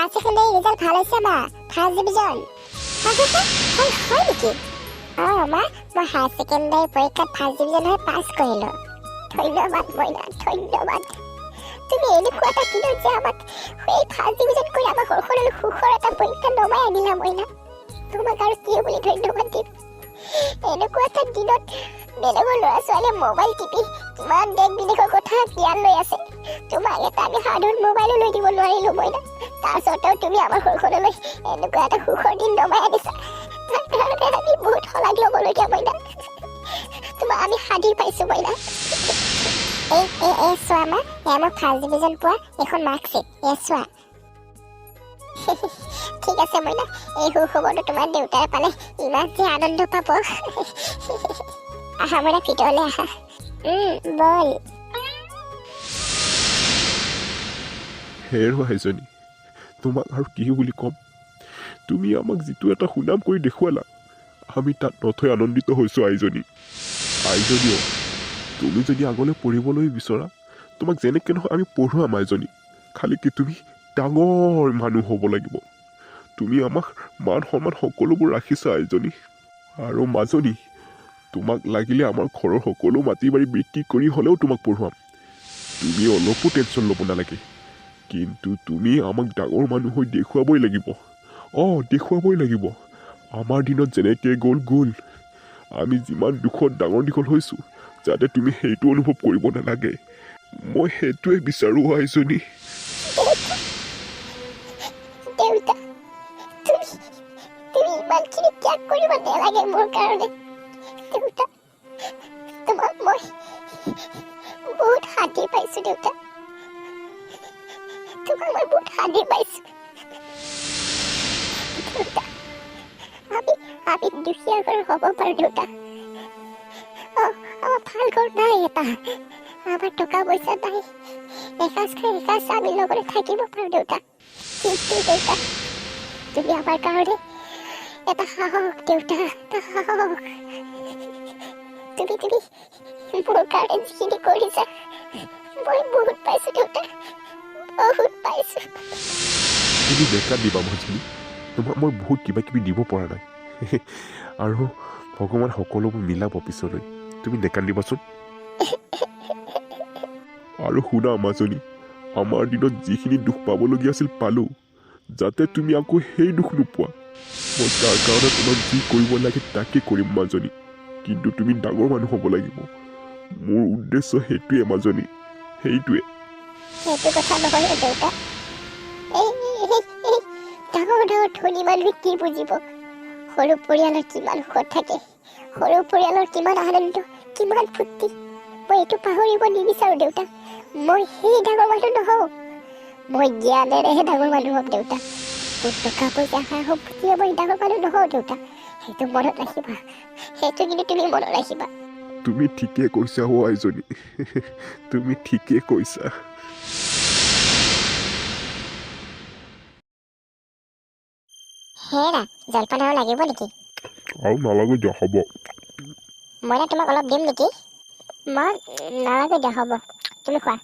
Higher secondary result ভাল হৈছে মা, ফাৰ্ষ্ট ডিভিজন। হয় নেকি? মা, মই হায়াৰ ছেকেণ্ডাৰী পৰীক্ষাত ফাৰ্ষ্ট ডিভিজন হৈ পাছ কৰিলোঁ। ধন্যবাদ মইনা, ধন্যবাদ। তুমি এনেকুৱা এটা দিনত যে আমাক এই ফাৰ্ষ্ট ডিভিজন কৰি আমাক সৰু সুখৰ এটা পৰীক্ষা নমাই আনিলা মইনা। তোমাক আৰু কি বুলি ধন্যবাদ দিম। এনেকুৱা এটা দিনত বেলেগৰ ল'ৰা ছোৱালীয়ে মোবাইল টিপি কিমান দেশ বিদেশৰ কথা জ্ঞান লৈ আছে, তোমাক এটা আমি সাধাৰণ মোবাইলো লৈ দিব নোৱাৰিলো মইনা। তাৰ স্বত্তেও তুমি আমাৰ ঘৰখনলৈ এনেকুৱা এটা সুখৰ দিন নমাই আনিছা। তাৰ কাৰণে আমি বহুত শলাগ ল'বলগীয়া মইনা। তোমাক আমি সাদিৰ পাইছো মইনা। এই চোৱা মা, এয়া মই ফাৰ্ষ্ট ডিভিজন পোৱা এখন মাৰ্কশ্বিট, এয়া চোৱা। ঠিক আছে মইনা, এই সুখবৰটো তোমাৰ দেউতাই পালে ইমান যে আনন্দ পাব। আহা মইনা, ভিতৰলৈ আহা। বল। হেৰ আইজনী, তোমাক আৰু কি বুলি ক'ম। তুমি আমাক যিটো এটা সুনাম কৰি দেখুৱালা, আমি তাত নথৈ আনন্দিত হৈছোঁ আইজনী। আইজনীও, তুমি যদি আগলৈ পঢ়িবলৈ বিচৰা, তোমাক যেনেকৈ নহয় আমি পঢ়ুৱাম আইজনী। খালি কি তুমি ডাঙৰ মানুহ হ'ব লাগিব। তুমি আমাক মান সন্মান সকলোবোৰ ৰাখিছা আইজনী। আৰু মাজনী, তোমাক লাগিলে আমাৰ ঘৰৰ সকলো মাটি বাৰী বিক্ৰী কৰি হ'লেও তোমাক পঢ়ুৱাম। তুমি অলপো টেনশ্যন ল'ব নালাগে। কিন্তু তুমি আমাক ডাঙৰ মানুহ হৈ দেখুৱাবই লাগিব। দেখুৱাবই লাগিব। আমাৰ দিনত যেনেকৈ গ'ল। আমি যিমান দুখত ডাঙৰ দীঘল হৈছোঁ, যাতে তুমি সেইটো অনুভৱ কৰিব নালাগে। মই সেইটোৱে বিচাৰোঁ আইজনী। দেউতা, তুমি ইমানখিনি ত্যাগ কৰিব নালাগে মোৰ কাৰণে। দেউতা, তোমাক মই বহুত শান্তি পাইছোঁ দেউতা। তোমাক মই বহুত শান্তি পাইছোঁ। দেউতা, আমি দুখীয়া ঘৰ হ'ব পাৰোঁ দেউতা। আমাৰ ভাল ঘৰ নাই এটা, আমাৰ টকা পইচা নাই। এসাঁজ খাই এসাঁজ আমি লগতে থাকিব পাৰোঁ দেউতা। কিন্তু দেউতা, তুমি আমাৰ কাৰণে এটা সাহস দেউতা, এটা সাহস। তুমি মোৰ কাৰণে যিখিনি কৰিছা, মই বহুত পাইছোঁ দেউতা, বহুত পাইছোঁ। তুমি বেকাৰ দিবা মাজনী, তোমাক মই বহুত কিবা কিবি দিব পৰা নাই। আৰু ভগৱান সকলোবোৰ মিলাব পিছলৈ, তুমি নেকান্দিবাচোন। আৰু শুনা মাজনী, আমাৰ দিনত যিখিনি দুখ পাবলগীয়া আছিল পালোঁ, যাতে তুমি আকৌ সেই দুখ নোপোৱা। মই তাৰ কাৰণে তোমাক যি কৰিব লাগে তাকে কৰিম মাজনী। কিন্তু তুমি ডাঙৰ মানুহ হ'ব লাগিব। মোৰ উদ্দেশ্য সেইটোৱে মাজনী, সেইটোৱে। সেইটো কথা নহয় দেউতা। এই ডাঙৰ ধনী মানুহে কি বুজিব? সৰু পৰিয়ালৰ কিমান সুখত থাকে, সৰু পৰিয়ালৰ কিমান আনন্দ, কিমান ফূৰ্তি। মই এইটো পাহৰিব নিবিচাৰোঁ দেউতা। মই সেই ডাঙৰ মানুহ নহওঁ, মই জ্ঞানেৰেহে ডাঙৰ মানুহ হ'ম দেউতা। মোৰ টকা পইচা সা সম্পত্তিৰে মই ডাঙৰ মানুহ নহওঁ দেউতা। সেইটো মনত ৰাখিবা, সেইটো কিন্তু তুমি মনত ৰাখিবা। তুমি ঠিকে কৈছা আইজনী, তুমি ঠিকে কৈছা। হেৰা, জলপান আৰু লাগিব নেকি? আৰু নালাগে দিয়া, হ'ব। মই তোমাক অলপ দিম নেকি? মই নালাগে দিয়া, হ'ব, তুমি খোৱা।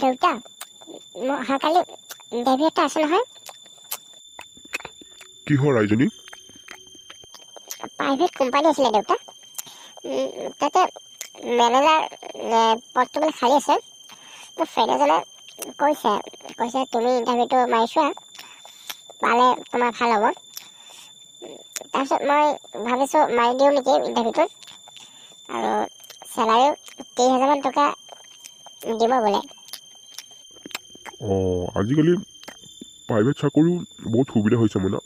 দেউতা, মোৰ অহাকালি ইণ্টাৰভিউ এটা আছে নহয়। কিহৰ আইজনী? প্ৰাইভেট কোম্পানী আছিলে দেউতা। তাতে মেনেজাৰ পদটো মানে খালী আছে। মোৰ ফ্ৰেণ্ড এজনে কৈছে তুমি ইণ্টাৰভিউটো মাৰি চোৱা, পালে তোমাৰ ভাল হ'ব। তাৰপিছত মই ভাবিছোঁ মাৰি দিওঁ নেকি ইণ্টাৰভিউটোত। আৰু চেলাৰীও 30,000 টকা দিব বোলে। আজিকালি প্ৰাইভেট চাকৰিও বহুত সুবিধা হৈছে মানে।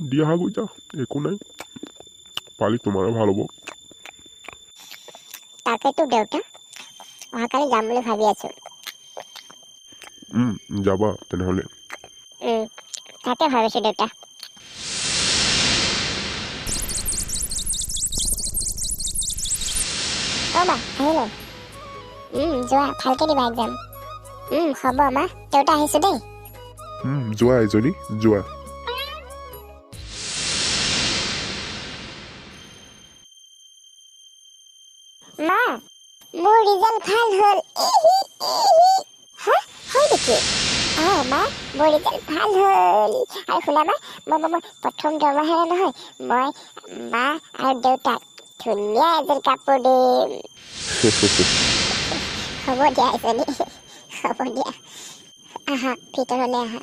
দি অহা গৈ যা, একো নাই, পালি তোমাৰো ভাল হ'ব। তাকেতো দেউতা, অহাকালি যাম বুলি ভাবি আছোঁ। যাবা তেনেহ'লে। তাকে ভাবিছোঁ দেউতা। মা আহিলোঁ। যোৱা, ভালকৈ দিবা এক্সাম। হ'ব মা, দেউতা আহিছোঁ দেই। যোৱা আইজনী, যোৱা। মা, মোৰ ৰিজাল্ট ভাল হ'ল। হা, হয় নেকি? মা মোৰ ৰিজাল্ট ভাল হ'ল আৰু শুনা মা মই প্ৰথম দৰমহাৰে নহয় মই মা আৰু দেউতাক ধুনীয়া এযোৰ কাপোৰ দিম হ'ব দিয়া এজনী হ'ব দিয়া আহা ভিতৰলৈ আহা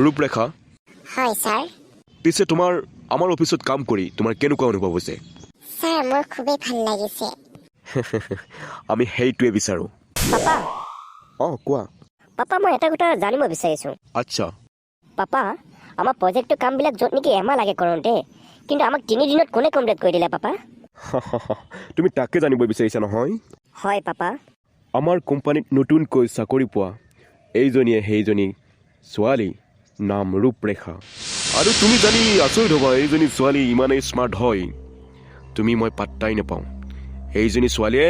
ৰূপৰেখা হয় ছাৰ পিছে তোমাৰ আমাৰ অফিচত কাম কৰি তোমাৰ কেনেকুৱা অনুভৱ হৈছে ছাৰ মোৰ খুবেই ভাল লাগিছে আমি সেইটোৱে বিচাৰোঁ পাপা কোৱা পাপা মই এটা কথা জানিব বিচাৰিছোঁ আচ্ছা পাপা আমাৰ প্ৰজেক্টৰ কামবিলাক য'ত নেকি এমাহ লাগে কৰোঁতে কিন্তু আমাক 3 দিনত কোনে কমপ্লিট কৰি দিলে পাপা তুমি তাকে জানিব বিচাৰিছা নহয় হয় পাপা আমাৰ কোম্পানীত নতুনকৈ চাকৰি পোৱা এইজনীয়ে সেইজনী ছোৱালী নাম ৰূপৰেখা আৰু তুমি জানি আচৰিত হ'বা এইজনী ছোৱালী ইমানেই স্মাৰ্ট হয় মই পাত্তাই নাপাওঁ এইজনী ছোৱালীয়ে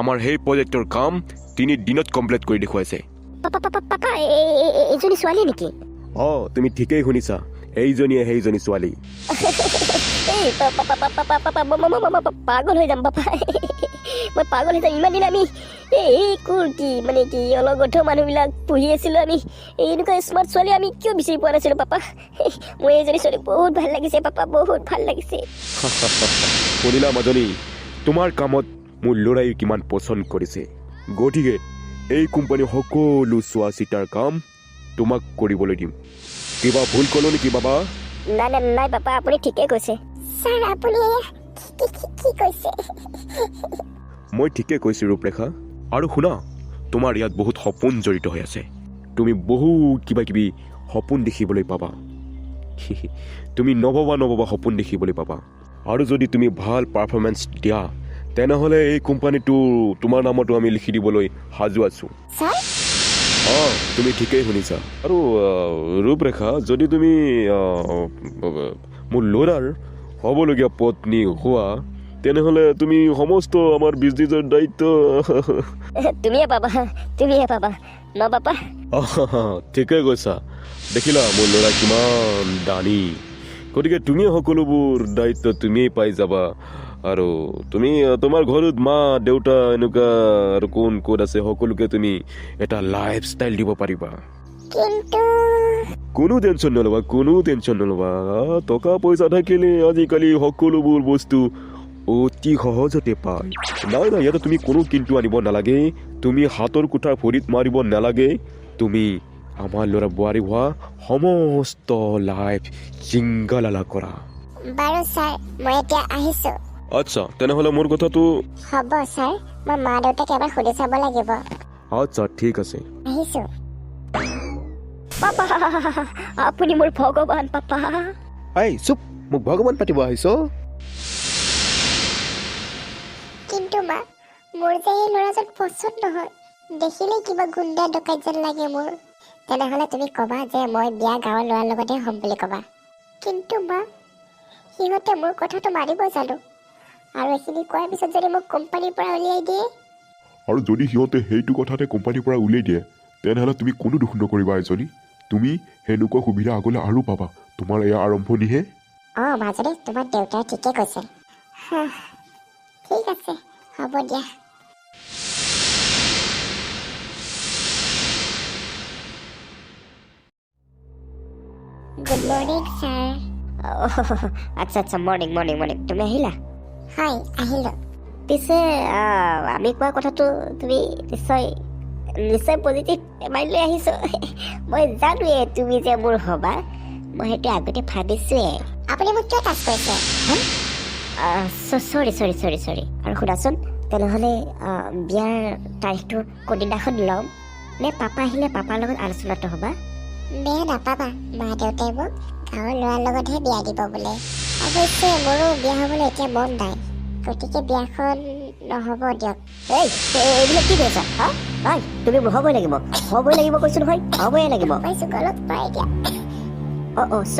আমাৰ সেই প্ৰজেক্টৰ কাম 3 দিনত কমপ্লিট কৰি দেখুৱাইছে পাপা এইজনী ছোৱালী নেকি তুমি ঠিকেই শুনিছা এইজনীয়ে সেইজনী ছোৱালী এই পাগল হৈ যাম পাপা মই পাগল হৈ যাম ইমান দিন আমি এই কুৰ্তি মানে কি অলগধ মানুহবিলাক পঢ়ি আছিলোঁ আমি এনেকুৱা স্মাৰ্ট ছোৱালী আমি কিয় বিচাৰি পোৱা নাছিলোঁ পাপা মোৰ এইজনী ছোৱালী বহুত ভাল লাগিছে পাপা বহুত ভাল লাগিছে শুনিলা মাজনী তোমাৰ কামত মোৰ ল'ৰাই কিমান পচন্দ কৰিছে গতিকে এই কোম্পানীৰ সকলো চোৱা চিতাৰ কাম তোমাক কৰিবলৈ দিম কিবা ভুল ক'লো নেকি বাবা নাই পাপা আপুনি ঠিকেই কৈছে ছাৰ আপুনি কি কৈছে মই ঠিকে কৈছোঁ ৰূপৰেখা আৰু শুনা তোমাৰ ইয়াত বহুত সপোন জড়িত হৈ আছে তুমি বহু কিবা কিবি সপোন দেখিবলৈ পাবা তুমি নভবা সপোন দেখিবলৈ পাবা আৰু যদি তুমি ভাল পাৰফৰ্মেঞ্চ দিয়া তেনেহ'লে এই কোম্পানীটো তোমাৰ নামতো আমি লিখি দিবলৈ সাজু আছোঁ ছাৰ তুমি ঠিকেই শুনিছা আৰু ৰূপৰেখা যদি তুমি মোৰ ল'ৰাৰ হ'বলগীয়া পত্নী হোৱা তেনেহ'লে তুমি সমস্ত আমাৰ বিজনেছৰ দায়িত্ব তুমিয়ে পাবা ন পাপা ঠিকেই কৈছা দেখিলা মোৰ ল'ৰা কিমান দানী গতিকে তুমি সকলোবোৰ দায়িত্ব তুমিয়েই পাই যাবা আৰু তুমি তোমাৰ ঘৰত মা দেউতা এনেকুৱা আৰু কোন ক'ত আছে সকলোকে তুমি এটা লাইফ ষ্টাইল দিব পাৰিবা কিন্তু কোনো টেনশ্যন নল'বা টকা পইচা থাকিলে আজিকালি সকলোবোৰ বস্তু অতি সহজতে পায় নাই ইয়াতে তুমি কোনো কিন্তু আনিব নালাগে তুমি হাতৰ কুঠা ভৰিত মাৰিব নালাগে তুমি আমাৰ ল'ৰা বোৱাৰী হোৱা সমস্ত লাইফ জিংগালালা কৰা বাৰু ছাৰ মই এতিয়া আহিছোঁ আচ্ছা তেনেহ'লে মোৰ কথাটো হ'ব ছাৰ মই মা দেউতাক এবাৰ সুধি চাব লাগিব আচ্ছা ঠিক আছে আহিছোঁ পাপা আপুনি মোৰ ভগৱান পাপা চুপ মোক ভগৱান পাতিব আহিছ কিন্তু মা মোৰ যে এই ল'ৰাজন পচন্দ নহয় দেখিলেই কিবা গুণ্ডা ডকাইত যেন লাগে মোৰ তেনেহ'লে তুমি ক'বা যে মই বিয়া গাঁৱৰ ল'ৰাৰ লগতে হ'ম বুলি ক'বা কিন্তু মা সিহঁতে মোৰ কথাটো মানিব জানো আৰু এইখিনি কোৱাৰ পিছত যদি মোক কোম্পানীৰ পৰা উলিয়াই দিয়ে আৰু যদি সিহঁতে সেইটো কথাতে কোম্পানীৰ পৰা উলিয়াই দিয়ে তেনেহ'লে তুমি কোনো দুখ নকৰিবা এজনী তুমি সেনেকুৱা সুবিধা আগলৈ আৰু পাবা তোমাৰ এয়া আৰম্ভণিহে মাজনী তোমাৰ দেউতাই ঠিকে কৈছে ঠিক আছে হ'ব দিয়া গুড মৰ্ণিং ছাৰ আচ্ছা মৰ্ণিং তুমি আহিলা হয় আহিলোঁ পিছে আমি কোৱা কথাটো তুমি নিশ্চয় পজিটিভ মাইণ্ড লৈ আহিছোঁ মই জানোৱে তুমি যে মোৰ হ'বা মই সেইটো আগতে ভাবিছোৱে আপুনি মোক কিয় টাচ কৰিছে চৰি আৰু শুনাচোন তেনেহ'লে বিয়াৰ তাৰিখটো কোনদিনাখন ল'ম নে পাপা আহিলে পাপাৰ লগত আলোচনাটো হ'বা বেয়া নাপাবা মা দেউতাই মোক গাঁৱৰ ল'ৰাৰ লগতহে বিয়া দিব বোলে অৱশ্যে মোৰো বিয়া হ'বলৈ এতিয়া মন নাই গতিকে বিয়াখন নহ'ব দিয়ক এইবিলাক কি কৈছা তুমি হ'বই লাগিব কৈছো নহয় হ'বই লাগিব পাইছোঁ গলত পাই দিয়া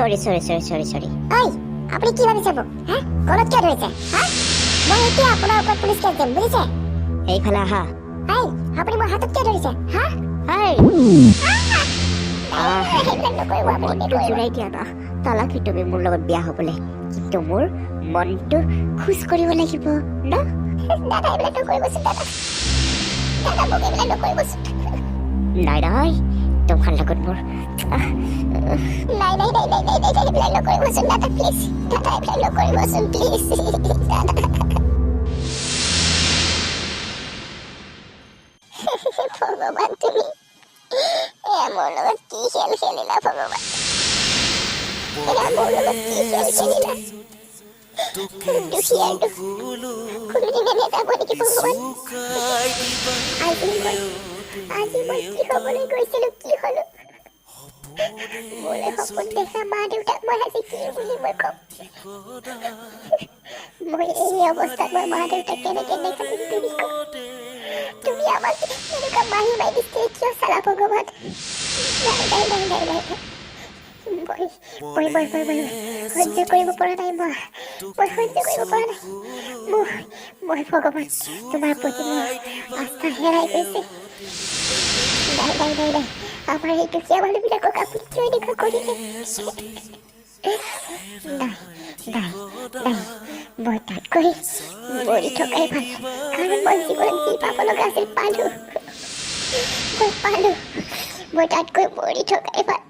চৰি ঐ আপুনি কি ভাবিছে মোক গলত কিয় ধৰিছে মই এতিয়া আপোনাৰ ওপৰত পুলিচ কেছ দিম বুজিছে এইফালে আহা আপুনি মোৰ হাতত কিয় ধৰিছে মনটো জোৰাই দিয়া না তালাকি তুমি মোৰ লগত বিয়া হ'বলৈ কিন্তু মোৰ মনটো খোজ কৰিব লাগিব ন দাদা এইবিলাক নকৰিবচোন দাদা দাদা মোক এইবিলাক নকৰিবচোন। নাই নাই তোমাৰ লগত মোৰ নাই নাই নাই নাই নাই নাই এইবিলাক নকৰিবচোন দাদা প্লিজ। দাদা এইবিলাক নকৰিবচোন প্লিজ দাদা। ভগৱান তুমি মোৰ লগত কি খেল খেলিলা ভগৱান। মোৰ লগত কি খেল খেলিলা। দুখীয়াটো কোনোদিনে নেযাব নেকি ভগৱান। আজি মই কি হ'বলৈ গৈছিলো কি হলো। মোলৈ সপোন দেখা মা দেউতাক মই আজি কি বুলি মই কম। মই এই অৱস্থাত মই মা দেউতাক কেনেকে দেখাম তুমি কোৱা। তুমি আমাক এনেকুৱা মাহী মাৰি দিছে কিয় চালা ভগৱান। নাই নাই নাই নাই নাই মই সহ্য কৰিব পৰা নাই। মই সহ্য কৰিব পৰা নাই। মই ভগৱান তোমাৰ প্ৰতি মোৰ আস্থা হেৰাই গৈছে। নাই নাই নাই নাই আমাৰ এই দুখীয়া মানুহবিলাকক আপুনি কিয় এনেকুৱা কৰিলে। নাই নাই নাই মই তাতকৈ মৰি থকাই ভাল। কাৰণ মই জীৱনত যি পাব লগা আছিল পালো। মই তাতকৈ মৰি থকাই ভাল।